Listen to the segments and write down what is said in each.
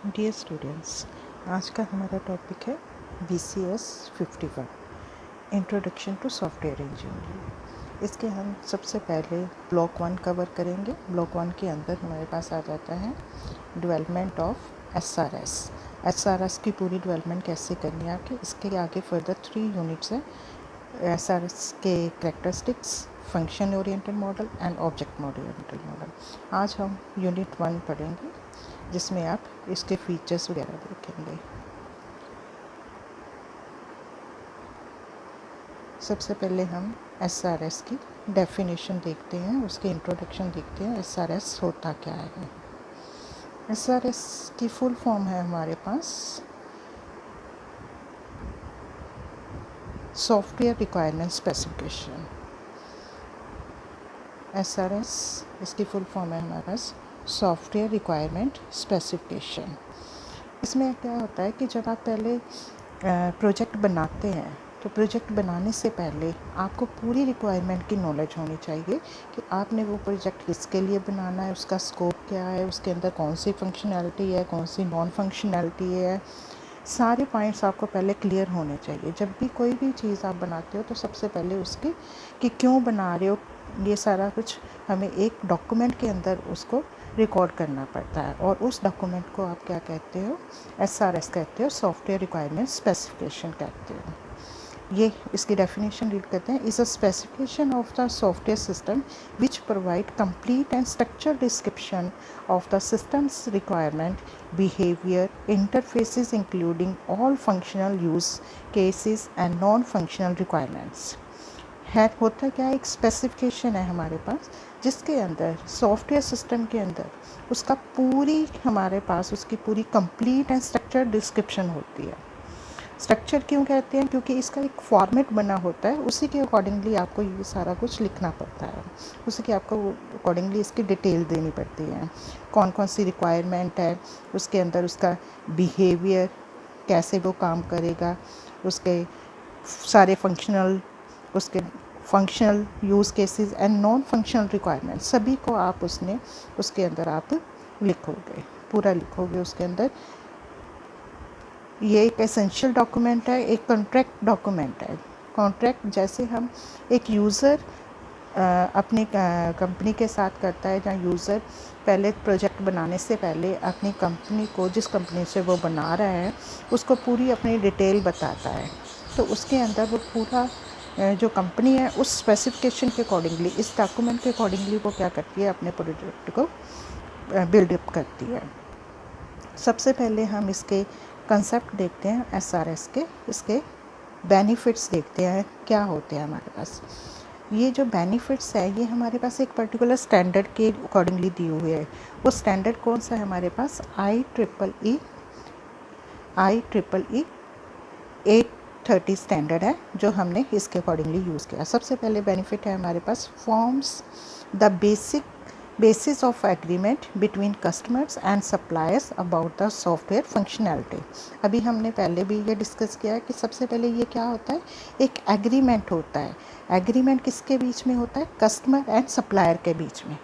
Dear students, आज का हमारा टॉपिक है BCS 51 introduction to software engineering. इसके हम सबसे पहले ब्लॉक 1 कवर करेंगे। ब्लॉक 1 के अंदर हमारे पास आ जाता है डेवलपमेंट ऑफ SRS की पूरी डेवलपमेंट कैसे करनी है आपके। इसके आगे फर्दर 3 यूनिट्स है। SRS के characteristics, function oriented model and object oriented model. आज हम यूनिट 1 पढ़ेंगे जिसमें आप इसके फीचर्स वगैरह देखेंगे। सबसे पहले हम SRS की डेफिनेशन देखते हैं, उसकी इंट्रोडक्शन देखते हैं। SRS होता क्या है। SRS की फुल फॉर्म है हमारे पास सॉफ्टवेयर रिक्वायरमेंट स्पेसिफिकेशन। SRS इसकी फुल फॉर्म है हमारे पास सॉफ्टवेयर रिक्वायरमेंट स्पेसिफिकेशन। इसमें क्या होता है कि जब आप पहले प्रोजेक्ट बनाते हैं तो प्रोजेक्ट बनाने से पहले आपको पूरी रिक्वायरमेंट की नॉलेज होनी चाहिए कि आपने वो प्रोजेक्ट किसके लिए बनाना है, उसका स्कोप क्या है, उसके अंदर कौन सी फंक्शनैलिटी है, कौन सी नॉन फंक्शनैलिटी है। सारे पॉइंट्स आपको पहले क्लियर होने चाहिए। जब भी कोई भी चीज़ आप बनाते हो तो सबसे पहले उसकी कि क्यों बना रहे हो, ये सारा कुछ हमें एक डॉक्यूमेंट के अंदर उसको रिकॉर्ड करना पड़ता है। और उस डॉक्यूमेंट को आप क्या कहते हो, SRS कहते हो, सॉफ्टवेयर रिक्वायरमेंट स्पेसिफिकेशन कहते हो। ये इसकी डेफिनेशन रीड करते हैं। Is a specification of the software system which provide complete and structured description of the systems requirement, behaviour, interfaces including all functional use cases and non functional requirements. है होता क्या है, एक स्पेसिफिकेशन है हमारे पास जिसके अंदर सॉफ्टवेयर सिस्टम के अंदर उसका पूरी हमारे पास उसकी पूरी कंप्लीट एंड स्ट्रक्चर्ड डिस्क्रिप्शन होती है। स्ट्रक्चर क्यों कहते हैं, क्योंकि इसका एक फॉर्मेट बना होता है, उसी के अकॉर्डिंगली आपको ये सारा कुछ लिखना पड़ता है, उसी के आपको अकॉर्डिंगली इसकी डिटेल देनी पड़ती है। कौन कौन सी रिक्वायरमेंट है, उसके अंदर उसका बिहेवियर कैसे वो काम करेगा, उसके सारे उसके functional use cases and non functional requirement सभी को आप उसके अंदर आप लिखोगे, पूरा लिखोगे उसके अंदर। ये एक एसेंशियल डॉक्यूमेंट है, एक कॉन्ट्रैक्ट डॉक्यूमेंट है। कॉन्ट्रैक्ट जैसे हम एक यूज़र अपनी कंपनी के साथ करता है, जहाँ यूज़र पहले प्रोजेक्ट बनाने से पहले अपनी कंपनी को, जिस कंपनी से वो बना रहा है, उसको पूरी अपनी डिटेल बताता है। तो उसके अंदर वो पूरा जो कंपनी है उस स्पेसिफिकेशन के अकॉर्डिंगली, इस डॉक्यूमेंट के अकॉर्डिंगली वो क्या करती है, अपने प्रोजेक्ट को बिल्डअप करती है। सबसे पहले हम इसके कंसेप्ट देखते हैं SRS के, इसके बेनिफिट्स देखते हैं क्या होते हैं हमारे पास। ये जो बेनिफिट्स है ये हमारे पास एक पर्टिकुलर स्टैंडर्ड के अकॉर्डिंगली दी हुई है। वो स्टैंडर्ड कौन सा है हमारे पास, IEEE 830 स्टैंडर्ड है, जो हमने इसके अकॉर्डिंगली यूज़ किया। सबसे पहले बेनिफिट है हमारे पास forms the basis of agreement between customers and suppliers about the software functionality। अभी हमने पहले भी ये डिस्कस किया है कि सबसे पहले ये क्या होता है, एक एग्रीमेंट होता है। एग्रीमेंट किसके बीच में होता है, कस्टमर एंड सप्लायर के बीच में।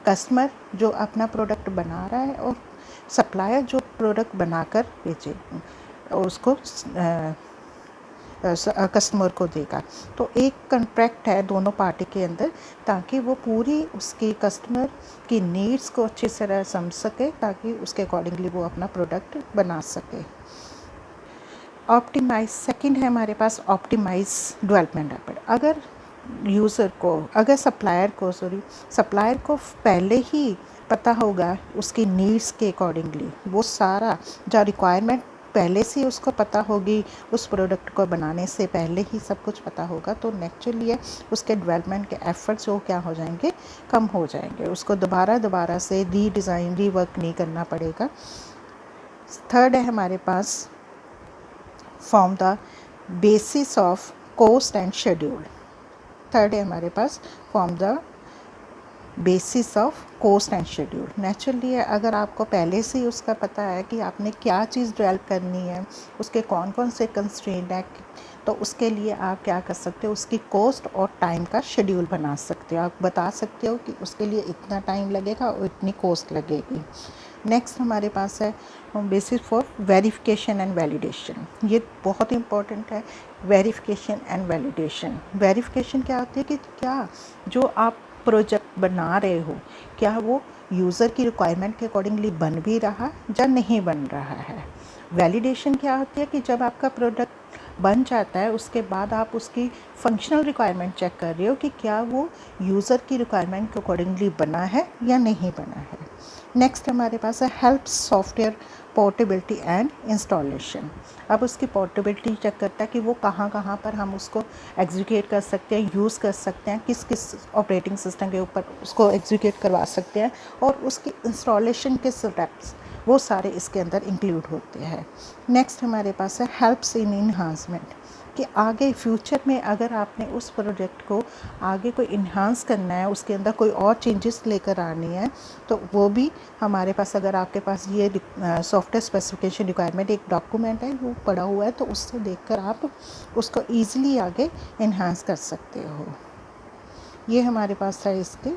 कस्टमर जो अपना प्रोडक्ट बना रहा है और सप्लायर जो प्रोडक्ट बनाकर बेचे उसको कस्टमर को देगा। तो एक कॉन्ट्रैक्ट है दोनों पार्टी के अंदर, ताकि वो पूरी उसकी कस्टमर की नीड्स को अच्छी तरह समझ सके, ताकि उसके अकॉर्डिंगली वो अपना प्रोडक्ट बना सके। ऑप्टिमाइज सेकंड है हमारे पास ऑप्टिमाइज डेवलपमेंट एफर्ट। अगर सप्लायर को पहले ही पता होगा उसकी नीड्स के अकॉर्डिंगली, वो सारा जो रिक्वायरमेंट पहले से उसको पता होगी, उस प्रोडक्ट को बनाने से पहले ही सब कुछ पता होगा, तो नेचुरली उसके डेवलपमेंट के एफर्ट्स वो क्या हो जाएंगे, कम हो जाएंगे। उसको दोबारा से रीडिज़ाइन रीवर्क नहीं करना पड़ेगा। थर्ड है हमारे पास form the basis of cost and schedule. Third है हमारे पास form the basis of cost and schedule. Naturally अगर आपको पहले से ही उसका पता है कि आपने क्या चीज़ डेवलप करनी है, उसके कौन कौन से कंस्ट्रेंट है, तो उसके लिए आप क्या कर सकते हो, उसकी कॉस्ट और टाइम का शेड्यूल बना सकते हो। आप बता सकते हो कि उसके लिए इतना टाइम लगेगा और इतनी कॉस्ट लगेगी। नेक्स्ट हमारे पास है basis for verification and validation. ये बहुत इंपॉर्टेंट है, वेरिफिकेशन एंड वैलिडेशन। वेरिफिकेशन क्या होती है कि क्या जो आप प्रोजेक्ट बना रहे हो क्या वो यूज़र की रिक्वायरमेंट के अकॉर्डिंगली बन भी रहा या नहीं बन रहा है। वैलिडेशन क्या होती है कि जब आपका प्रोडक्ट बन जाता है उसके बाद आप उसकी फंक्शनल रिक्वायरमेंट चेक कर रहे हो कि क्या वो यूज़र की रिक्वायरमेंट के अकॉर्डिंगली बना है या नहीं बना है। नेक्स्ट हमारे पास है help software portability and installation. अब उसकी पोर्टेबिलिटी चेक करता है कि वो कहाँ कहाँ पर हम उसको एग्जीक्यूट कर सकते हैं, यूज़ कर सकते हैं, किस किस ऑपरेटिंग सिस्टम के ऊपर उसको एग्जीक्यूट करवा सकते हैं, और उसकी इंस्टॉलेशन के स्टेप्स वो सारे इसके अंदर इंक्लूड होते हैं। नेक्स्ट हमारे पास है हेल्प्स इन इन्हांसमेंट, कि आगे फ्यूचर में अगर आपने उस प्रोजेक्ट को आगे कोई इन्हांस करना है, उसके अंदर कोई और चेंजेस लेकर आनी है, तो वो भी हमारे पास, अगर आपके पास ये सॉफ्टवेयर स्पेसिफिकेशन रिक्वायरमेंट एक डॉक्यूमेंट है वो पड़ा हुआ है, तो उससे देखकर आप उसको ईज़िली आगे इन्हांस कर सकते हो। ये हमारे पास है इसके।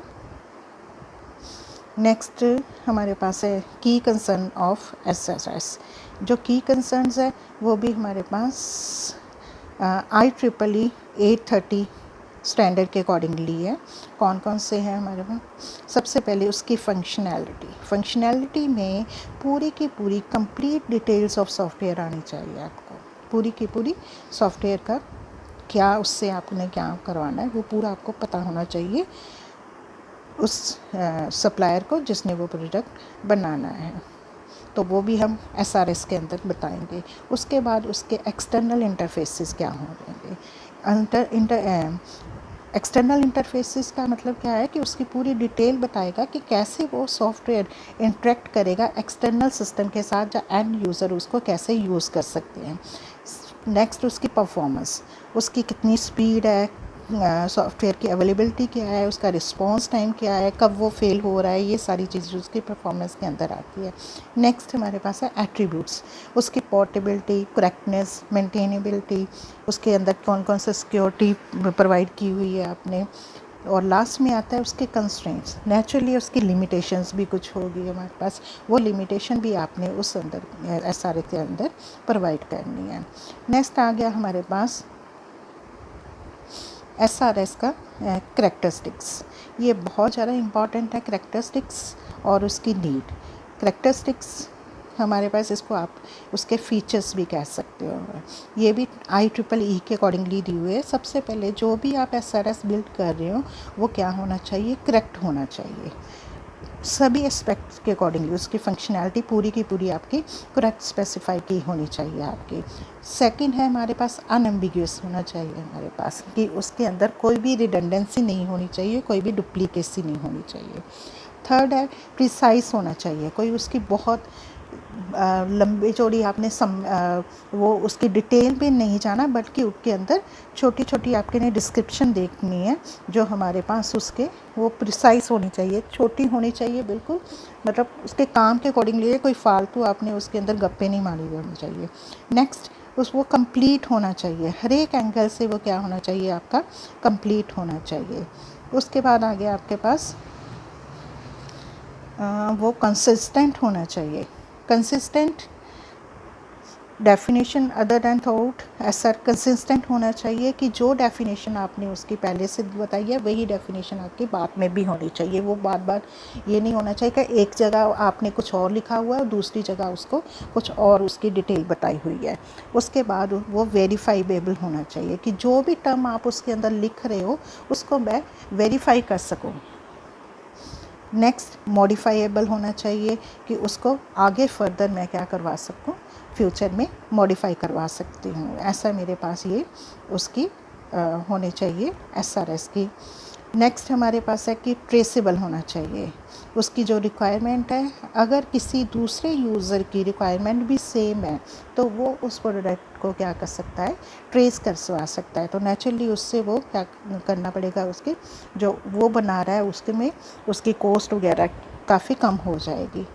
नेक्स्ट हमारे पास है की कंसर्न ऑफ SRS। जो की कंसर्न्स है वो भी हमारे पास IEEE 830 स्टैंडर्ड के अकॉर्डिंगली है। कौन कौन से हैं हमारे पास? सबसे पहले उसकी फंक्शनैलिटी में पूरी की पूरी कंप्लीट डिटेल्स ऑफ सॉफ्टवेयर आनी चाहिए आपको। पूरी की पूरी सॉफ्टवेयर का क्या, उससे आपने क्या करवाना है, वो पूरा आपको पता होना चाहिए उस सप्लायर को जिसने वो प्रोडक्ट बनाना है। तो वो भी हम SRS के अंदर बताएंगे। उसके बाद उसके एक्सटर्नल इंटरफेसेस क्या होंगे। एक्सटर्नल इंटरफेसेस का मतलब क्या है कि उसकी पूरी डिटेल बताएगा कि कैसे वो सॉफ्टवेयर इंटरेक्ट करेगा एक्सटर्नल सिस्टम के साथ, या एंड यूज़र उसको कैसे यूज़ कर सकते हैं। नेक्स्ट उसकी परफॉर्मेंस, उसकी कितनी स्पीड है, सॉफ्टवेयर की अवेलेबिलिटी क्या है, उसका रिस्पॉन्स टाइम क्या है, कब वो फेल हो रहा है, ये सारी चीज़ें उसकी परफॉर्मेंस के अंदर आती है। नेक्स्ट हमारे पास है एट्रीब्यूट्स, उसकी पोर्टेबिलिटी, करेक्टनेस, मेंटेनेबिलिटी, उसके अंदर कौन कौन सा सिक्योरिटी प्रोवाइड की हुई है आपने, और लास्ट में आता है उसके कंस्ट्रेंट्स। नेचुरली उसकी लिमिटेशंस भी कुछ होगी हमारे पास, वो लिमिटेशन भी आपने उस अंदर SRS के अंदर प्रोवाइड करनी है। नेक्स्ट आ गया हमारे पास SRS का करैक्टरिस्टिक्स। ये बहुत ज़्यादा इम्पॉर्टेंट है, करैक्टरिस्टिक्स और उसकी नीड। करैक्टरिस्टिक्स हमारे पास, इसको आप उसके फीचर्स भी कह सकते हो। ये भी IEEE के अकॉर्डिंगली दी हुई है। सबसे पहले जो भी आप SRS बिल्ड कर रहे हो वो क्या होना चाहिए, करेक्ट होना चाहिए सभी एस्पेक्ट्स के अकॉर्डिंगली। उसकी फंक्शनैलिटी पूरी की पूरी आपकी करेक्ट स्पेसिफाई की होनी चाहिए आपकी। सेकंड है हमारे पास अनएम्बिगुअस होना चाहिए हमारे पास, कि उसके अंदर कोई भी रिडंडेंसी नहीं होनी चाहिए, कोई भी डुप्लीकेसी नहीं होनी चाहिए। थर्ड है प्रिसाइज होना चाहिए, कोई उसकी बहुत लंबी चौड़ी आपने वो उसकी डिटेल में नहीं जाना, बल्कि उसके अंदर छोटी छोटी आपके ने डिस्क्रिप्शन देखनी है जो हमारे पास उसके वो प्रिसाइज होनी चाहिए, छोटी होनी चाहिए बिल्कुल, मतलब उसके काम के अकॉर्डिंगली, कोई फालतू आपने उसके अंदर गप्पे नहीं मारी होनी चाहिए। नेक्स्ट वो कंप्लीट होना चाहिए, हर एक एंगल से वो क्या होना चाहिए, आपका कंप्लीट होना चाहिए। उसके बाद आ गया आपके पास वो कंसिस्टेंट होना चाहिए। Consistent definition other than thought ऐसा कंसिस्टेंट होना चाहिए कि जो डेफिनेशन आपने उसकी पहले से बताई है वही डेफिनेशन आपकी बाद में भी होनी चाहिए। वो बार बार ये नहीं होना चाहिए कि एक जगह आपने कुछ और लिखा हुआ है और दूसरी जगह उसको कुछ और उसकी डिटेल बताई हुई है। उसके बाद वो वेरीफाइबेबल होना चाहिए कि जो भी टर्म आप उसके अंदर लिख रहे हो उसको मैं वेरीफाई कर सकूँ। नेक्स्ट मॉडिफाइएबल होना चाहिए कि उसको आगे फर्दर मैं क्या करवा सकूँ, फ्यूचर में मॉडिफाई करवा सकती हूँ। ऐसा मेरे पास ये उसकी होनी चाहिए SRS की। नेक्स्ट हमारे पास है कि ट्रेसेबल होना चाहिए, उसकी जो रिक्वायरमेंट है अगर किसी दूसरे यूज़र की रिक्वायरमेंट भी सेम है तो वो उस प्रोडक्ट को क्या कर सकता है, ट्रेस करवा सकता है। तो नेचुरली उससे वो क्या करना पड़ेगा, उसके जो वो बना रहा है उसके में उसकी कॉस्ट वगैरह काफ़ी कम हो जाएगी।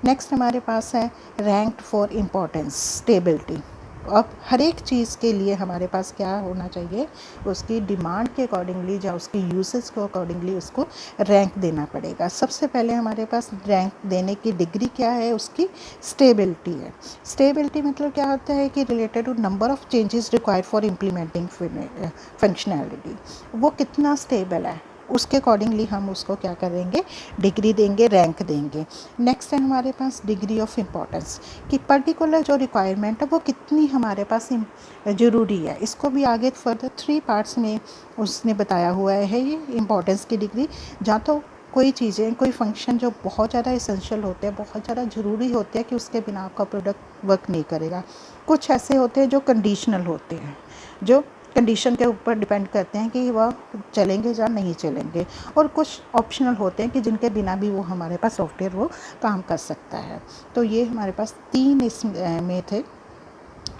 नेक्स्ट हमारे पास है रैंक्ड फॉर इम्पोर्टेंस स्टेबिलिटी, अब हर एक चीज़ के लिए हमारे पास क्या होना चाहिए, उसकी डिमांड के अकॉर्डिंगली या उसकी यूसेज को अकॉर्डिंगली उसको रैंक देना पड़ेगा। सबसे पहले हमारे पास रैंक देने की डिग्री क्या है, उसकी स्टेबिलिटी है। स्टेबिलिटी मतलब क्या होता है कि related to number of changes required for implementing functionality, वो कितना स्टेबल है उसके अकॉर्डिंगली हम उसको क्या करेंगे, डिग्री देंगे, रैंक देंगे। नेक्स्ट है हमारे पास डिग्री ऑफ इम्पोर्टेंस, कि पर्टिकुलर जो रिक्वायरमेंट है वो कितनी हमारे पास ज़रूरी है। इसको भी आगे फर्दर 3 पार्ट्स में उसने बताया हुआ है ये इम्पोर्टेंस की डिग्री। जहाँ तो कोई चीज़ें, कोई फंक्शन जो बहुत ज़्यादा इसेंशियल होते हैं, बहुत ज़्यादा ज़रूरी होते हैं कि उसके बिना आपका प्रोडक्ट वर्क नहीं करेगा। कुछ ऐसे होते हैं जो कंडीशनल होते हैं, जो कंडीशन के ऊपर डिपेंड करते हैं कि वह चलेंगे या नहीं चलेंगे, और कुछ ऑप्शनल होते हैं कि जिनके बिना भी वो हमारे पास सॉफ्टवेयर वो काम कर सकता है। तो ये हमारे पास 3 इसमें थे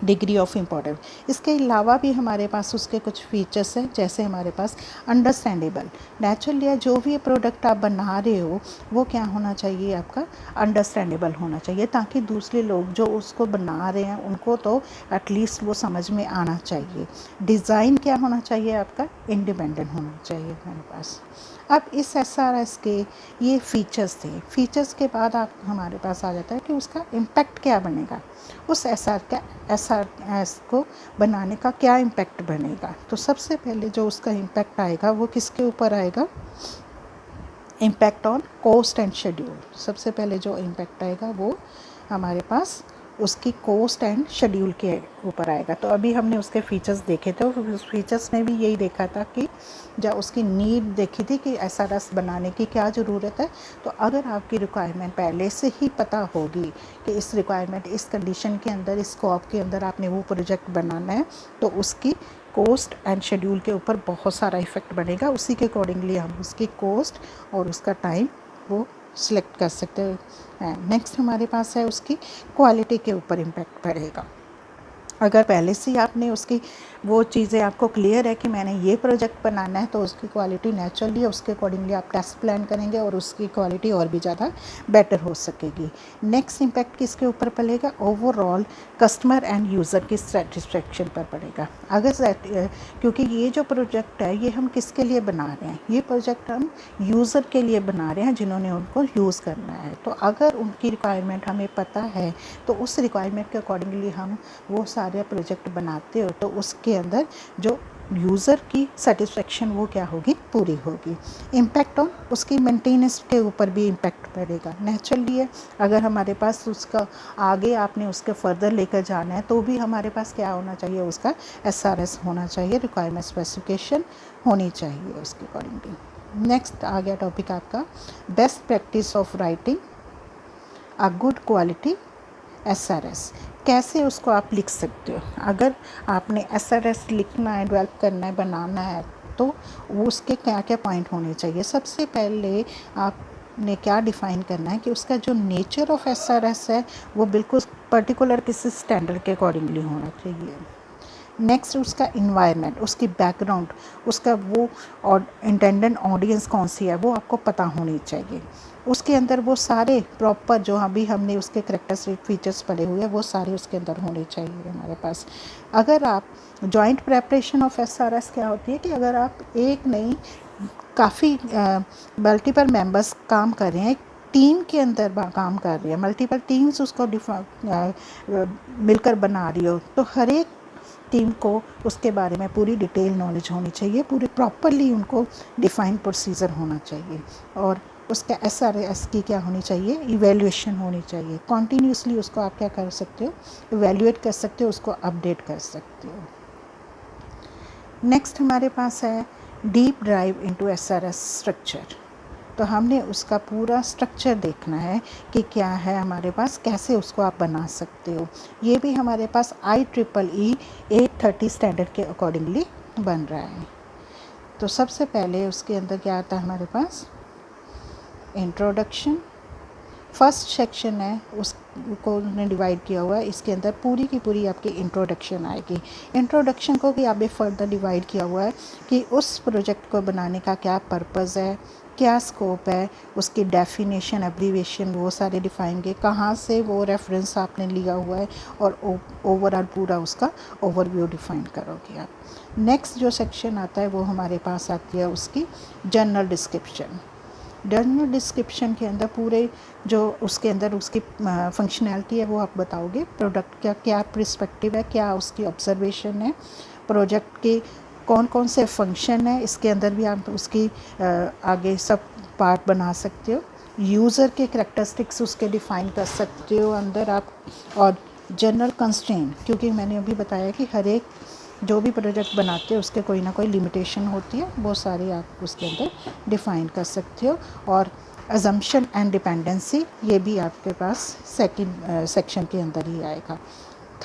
डिग्री ऑफ इम्पोर्टेंस। इसके अलावा भी हमारे पास उसके कुछ फीचर्स हैं, जैसे हमारे पास अंडरस्टैंडेबल। नेचुरली या जो भी प्रोडक्ट आप बना रहे हो वो क्या होना चाहिए, आपका अंडरस्टैंडेबल होना चाहिए, ताकि दूसरे लोग जो उसको बना रहे हैं उनको तो एटलीस्ट वो समझ में आना चाहिए। डिज़ाइन क्या होना चाहिए, आपका इंडिपेंडेंट होना चाहिए हमारे पास। अब इस SRS के ये फ़ीचर्स थे। फ़ीचर्स के बाद आप हमारे पास आ जाता है कि उसका इम्पैक्ट क्या बनेगा, उस SRS को बनाने का क्या इम्पैक्ट बनेगा। तो सबसे पहले जो उसका इम्पैक्ट आएगा वो किसके ऊपर आएगा, impact on cost and schedule. सबसे पहले जो इम्पैक्ट आएगा वो हमारे पास उसकी कॉस्ट एंड शेड्यूल के ऊपर आएगा। तो अभी हमने उसके फीचर्स देखे थे, उस फीचर्स में भी यही देखा था कि जब उसकी नीड देखी थी कि SRS बनाने की क्या ज़रूरत है। तो अगर आपकी रिक्वायरमेंट पहले से ही पता होगी कि इस रिक्वायरमेंट, इस कंडीशन के अंदर, इस स्कोप के अंदर आपने वो प्रोजेक्ट बनाना है, तो उसकी कॉस्ट एंड शेड्यूल के ऊपर बहुत सारा इफ़ेक्ट बनेगा। उसी के अकॉर्डिंगली हम उसकी कॉस्ट और उसका टाइम वो सिलेक्ट कर सकते हैं। नेक्स्ट हमारे पास है उसकी क्वालिटी के ऊपर इम्पैक्ट पड़ेगा। अगर पहले से ही आपने उसकी वो चीज़ें आपको क्लियर है कि मैंने ये प्रोजेक्ट बनाना है, तो उसकी क्वालिटी नेचुरली उसके अकॉर्डिंगली आप टेस्ट प्लान करेंगे और उसकी क्वालिटी और भी ज़्यादा बेटर हो सकेगी। नेक्स्ट इम्पैक्ट किसके ऊपर पड़ेगा, ओवरऑल कस्टमर एंड यूज़र की सेटिस्फेक्शन पर पड़ेगा। अगर क्योंकि ये जो प्रोजेक्ट है ये हम किसके लिए बना रहे हैं, ये प्रोजेक्ट हम यूज़र के लिए बना रहे हैं जिन्होंने उनको यूज़ करना है। तो अगर उनकी रिक्वायरमेंट हमें पता है तो उस रिक्वायरमेंट के अकॉर्डिंगली हम वो सारे प्रोजेक्ट बनाते हो, तो उसके अंदर जो यूज़र की सेटिस्फेक्शन वो क्या होगी, पूरी होगी। इम्पैक्ट ऑन उसकी मेंटेनेंस के ऊपर भी इम्पैक्ट पड़ेगा। नेचुरली है, अगर हमारे पास उसका आगे आपने उसके फर्दर लेकर जाना है तो भी हमारे पास क्या होना चाहिए, उसका SRS होना चाहिए, रिक्वायरमेंट स्पेसिफिकेशन होनी चाहिए उसके अकॉर्डिंगली। नेक्स्ट आ गया टॉपिक आपका best practice of writing a good quality SRS। कैसे उसको आप लिख सकते हो, अगर आपने SRS लिखना है, डेवलप करना है, बनाना है, तो वो उसके क्या क्या पॉइंट होने चाहिए। सबसे पहले आपने क्या डिफ़ाइन करना है कि उसका जो नेचर ऑफ SRS है वो बिल्कुल पर्टिकुलर किसी स्टैंडर्ड के अकॉर्डिंगली होना चाहिए। नेक्स्ट उसका इन्वायरमेंट, उसकी बैकग्राउंड, उसका वो और इंटेंडेड ऑडियंस कौन सी है वो आपको पता होनी चाहिए। उसके अंदर वो सारे प्रॉपर जो अभी हमने उसके करेक्टरिस्टिक फीचर्स पढ़े हुए हैं वो सारे उसके अंदर होने चाहिए हमारे पास। अगर आप जॉइंट प्रेपरेशन ऑफ SRS क्या होती है कि अगर आप एक नहीं काफ़ी मल्टीपल मेंबर्स काम कर रहे हैं, टीम के अंदर काम कर रहे हैं, मल्टीपल टीम्स उसको मिलकर बना रही हो, तो हर एक टीम को उसके बारे में पूरी डिटेल नॉलेज होनी चाहिए, पूरे प्रॉपरली उनको डिफ़ाइन प्रोसीजर होना चाहिए। और उसका SRS की क्या होनी चाहिए, इवैल्यूएशन होनी चाहिए। कॉन्टीन्यूसली उसको आप क्या कर सकते हो, इवैल्यूएट कर सकते हो, उसको अपडेट कर सकते हो। नेक्स्ट हमारे पास है deep drive into SRS structure. तो हमने उसका पूरा स्ट्रक्चर देखना है कि क्या है हमारे पास, कैसे उसको आप बना सकते हो। ये भी हमारे पास IEEE 830 स्टैंडर्ड के अकॉर्डिंगली बन रहा है। तो सबसे पहले उसके अंदर क्या आता है हमारे पास, इंट्रोडक्शन फर्स्ट सेक्शन है, उसको उन्होंने डिवाइड किया हुआ है। इसके अंदर पूरी की पूरी आपकी इंट्रोडक्शन आएगी। इंट्रोडक्शन को भी आप फर्दर डिवाइड किया हुआ है कि उस प्रोजेक्ट को बनाने का क्या पर्पज़ है, क्या स्कोप है, उसकी डेफिनेशन, एब्रीवेशन, वो सारे डिफाइनगे, कहाँ से वो रेफरेंस आपने लिया हुआ है, और ओवरऑल पूरा उसका ओवरव्यू डिफाइन करोगे आप। नेक्स्ट जो सेक्शन आता है वो हमारे पास आती है उसकी जनरल डिस्क्रिप्शन। जनरल डिस्क्रिप्शन के अंदर पूरे जो उसके अंदर उसकी फंक्शनैलिटी है वो आप बताओगे, प्रोडक्ट का क्या पर्सपेक्टिव है, क्या उसकी ऑब्जर्वेशन है, प्रोजेक्ट के कौन कौन से फंक्शन है, इसके अंदर भी आप उसकी आगे सब पार्ट बना सकते हो। यूज़र के करैक्टरिस्टिक्स उसके डिफ़ाइन कर सकते हो अंदर आप। और जनरल कंस्ट्रेंट, क्योंकि मैंने अभी बताया कि हर एक जो भी प्रोजेक्ट बनाते हैं उसके कोई ना कोई लिमिटेशन होती है, वो सारी आप उसके अंदर डिफ़ाइन कर सकते हो। और अजम्पशन एंड डिपेंडेंसी, ये भी आपके पास सेकंड सेक्शन के अंदर ही आएगा।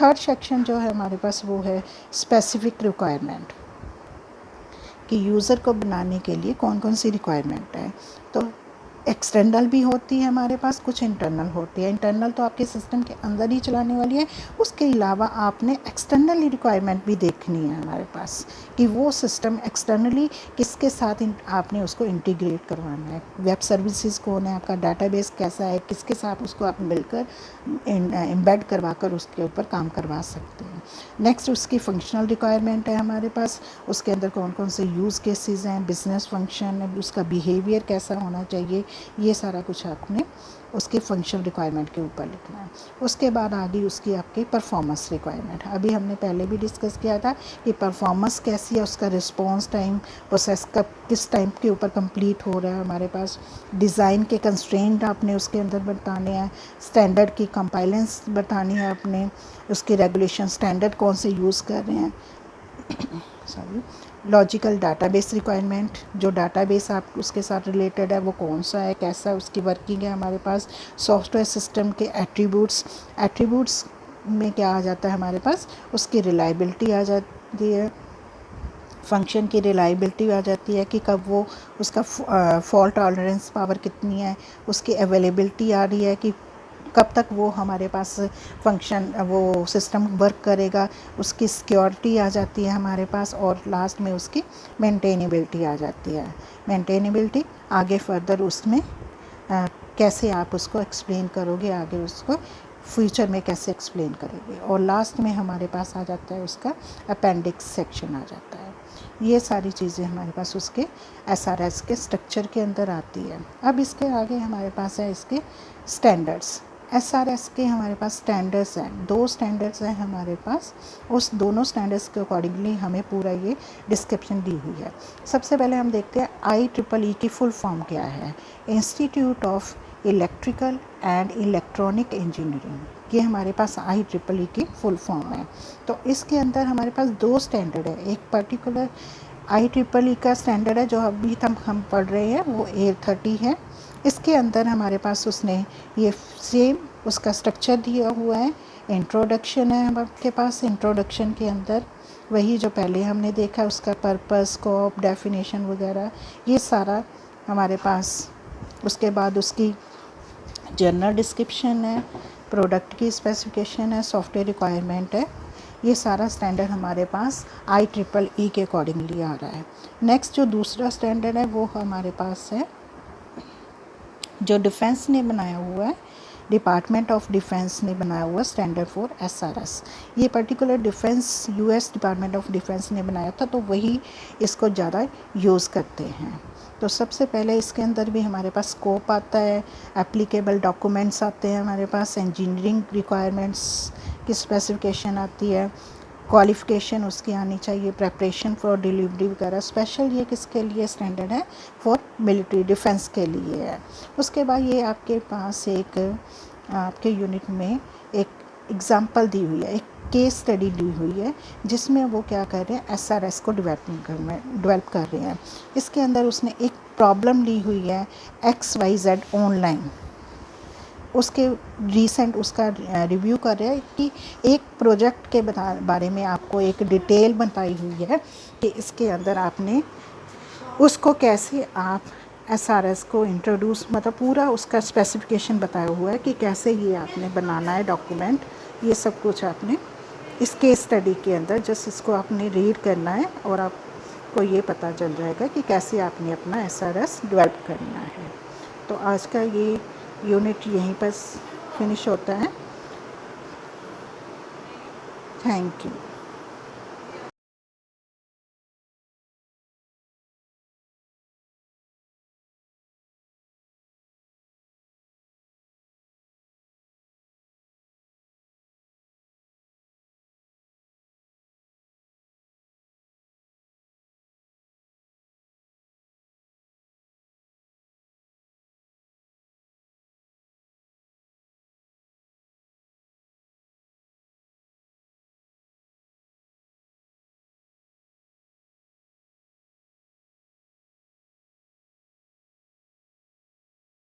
थर्ड सेक्शन जो है हमारे पास वो है स्पेसिफिक रिक्वायरमेंट, कि यूज़र को बनाने के लिए कौन कौन सी रिक्वायरमेंट है। तो एक्सटर्नल भी होती है हमारे पास, कुछ इंटरनल होती है। इंटरनल तो आपके सिस्टम के अंदर ही चलाने वाली है, उसके अलावा आपने एक्सटर्नल रिक्वायरमेंट भी देखनी है हमारे पास, कि वो सिस्टम एक्सटर्नली किसके साथ आपने उसको इंटीग्रेट करवाना है। वेब सर्विसेज कौन है, आपका डाटाबेस कैसा है, किसके साथ उसको आप मिलकर एम्बेड करवा कर उसके ऊपर काम करवा सकते हैं। नेक्स्ट उसकी फंक्शनल रिक्वायरमेंट है हमारे पास, उसके अंदर कौन कौन से यूज़ केसेस हैं, बिजनेस फंक्शन है, उसका बिहेवियर कैसा होना चाहिए, ये सारा कुछ आपने उसके फंक्शनल रिक्वायरमेंट के ऊपर लिखना है। उसके बाद आगे उसकी आपकी परफॉर्मेंस रिक्वायरमेंट, अभी हमने पहले भी डिस्कस किया था कि परफॉर्मेंस कैसी है, उसका रिस्पॉन्स टाइम, प्रोसेस कब किस टाइम के ऊपर कंप्लीट हो रहा है हमारे पास। डिज़ाइन के कंस्ट्रेंट आपने उसके अंदर बताने हैं, स्टैंडर्ड की कंपाइलेंस बतानी है आपने, उसके रेगुलेशन स्टैंडर्ड कौन से यूज़ कर रहे हैं सॉरी। लॉजिकल डाटाबेस रिक्वायरमेंट, जो डाटाबेस आप उसके साथ रिलेटेड है वो कौन सा है, कैसा उसकी वर्किंग है हमारे पास। सॉफ्टवेयर सिस्टम के एट्रीब्यूट्स में क्या आ जाता है हमारे पास, उसकी रिलायबिलिटी आ जाती है, फंक्शन की रिलायबिलिटी आ जाती है कि कब वो उसका फॉल्ट टॉलरेंस पावर कितनी है, उसकी अवेलेबिलिटी आ रही है कि कब तक वो हमारे पास फंक्शन वो सिस्टम वर्क करेगा, उसकी सिक्योरिटी आ जाती है हमारे पास। और लास्ट में उसकी मेंटेनेबिलिटी आ जाती है। मेंटेनेबिलिटी आगे फर्दर उसमें कैसे आप उसको एक्सप्लेन करोगे, आगे उसको फ्यूचर में कैसे एक्सप्लेन करोगे। और लास्ट में हमारे पास आ जाता है उसका अपेंडिक्स सेक्शन आ जाता है। ये सारी चीज़ें हमारे पास उसके एसआरएस के स्ट्रक्चर के अंदर आती है। अब इसके आगे हमारे पास है इसके स्टैंडर्ड्स। एसआरएस के हमारे पास स्टैंडर्ड्स हैं, 2 स्टैंडर्ड्स हैं हमारे पास। उस दोनों स्टैंडर्ड्स के अकॉर्डिंगली हमें पूरा ये डिस्क्रिप्शन दी हुई है। सबसे पहले हम देखते हैं IEEE की फुल फॉर्म क्या है, institute of electrical and electronic engineering. ये हमारे पास IEEE की फुल फॉर्म है। तो इसके अंदर हमारे पास 2 स्टैंडर्ड है, एक पर्टिकुलर IEEE का स्टैंडर्ड है जो अभी तक हम पढ़ रहे हैं, वो A30 है। इसके अंदर हमारे पास उसने ये सेम उसका स्ट्रक्चर दिया हुआ है। इंट्रोडक्शन है आपके पास, इंट्रोडक्शन के अंदर वही जो पहले हमने देखा, उसका पर्पस, स्कोप, डेफिनेशन वगैरह ये सारा हमारे पास। उसके बाद उसकी जनरल डिस्क्रिप्शन है, प्रोडक्ट की स्पेसिफिकेशन है, सॉफ्टवेयर रिक्वायरमेंट है। ये सारा स्टैंडर्ड हमारे पास IEEE के अकॉर्डिंगली आ रहा है। नेक्स्ट जो दूसरा स्टैंडर्ड है वो हमारे पास है जो डिफेंस ने बनाया हुआ है, डिपार्टमेंट ऑफ डिफेंस ने बनाया हुआ स्टैंडर्ड फॉर SRS। ये particular defence US department of defence ने बनाया था, तो वही इसको ज़्यादा यूज़ करते हैं। तो सबसे पहले इसके अंदर भी हमारे पास स्कोप आता है, एप्लीकेबल डॉक्यूमेंट्स आते हैं हमारे पास, इंजीनियरिंग रिक्वायरमेंट्स की स्पेसिफिकेशन आती है, क्वालिफ़िकेशन उसकी आनी चाहिए, प्रेपरेशन फॉर डिलीवरी वगैरह। स्पेशल ये किसके लिए स्टैंडर्ड है, फॉर मिलिट्री डिफेंस के लिए है। उसके बाद ये आपके पास एक आपके यूनिट में एक एग्ज़ाम्पल दी हुई है, एक केस स्टडी दी हुई है, जिसमें वो क्या कर रहे हैं, SRS को डेवलप कर रहे हैं। इसके अंदर उसने एक प्रॉब्लम ली हुई है XYZ ऑनलाइन, उसके रीसेंट उसका रिव्यू कर रहे हैं कि एक प्रोजेक्ट के बारे में आपको एक डिटेल बताई हुई है कि इसके अंदर आपने उसको कैसे आप SRS को इंट्रोड्यूस, मतलब पूरा उसका स्पेसिफिकेशन बताया हुआ है कि कैसे ये आपने बनाना है डॉक्यूमेंट। ये सब कुछ आपने इस केस स्टडी के अंदर जस्ट इसको आपने रीड करना है और आप आपको ये पता चल जाएगा कि कैसे आपने अपना SRS डेवलप करना है। तो आज का ये यूनिट यहीं पर फिनिश होता है। Thank you.